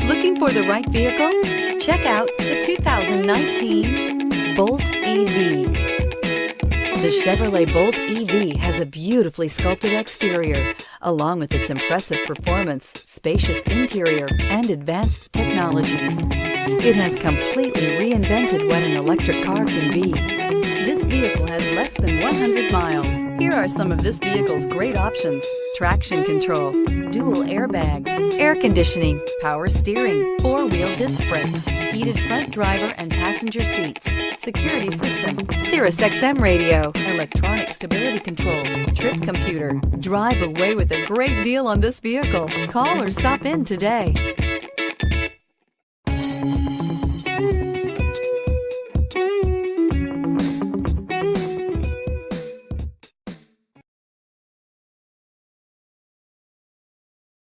Looking for the right vehicle? Check out the 2019 Bolt EV. The Chevrolet Bolt EV has a beautifully sculpted exterior, along with its impressive performance, spacious interior, and advanced technologies. It has completely reinvented what an electric car can be. This vehicle has less than 100 miles. Here are some of this vehicle's great options: traction control, dual airbags, air conditioning, power steering, four-wheel disc brakes, heated front driver and passenger seats, security system, Sirius XM radio, electronic stability control, trip computer. Drive away with a great deal on this vehicle. Call or stop in today.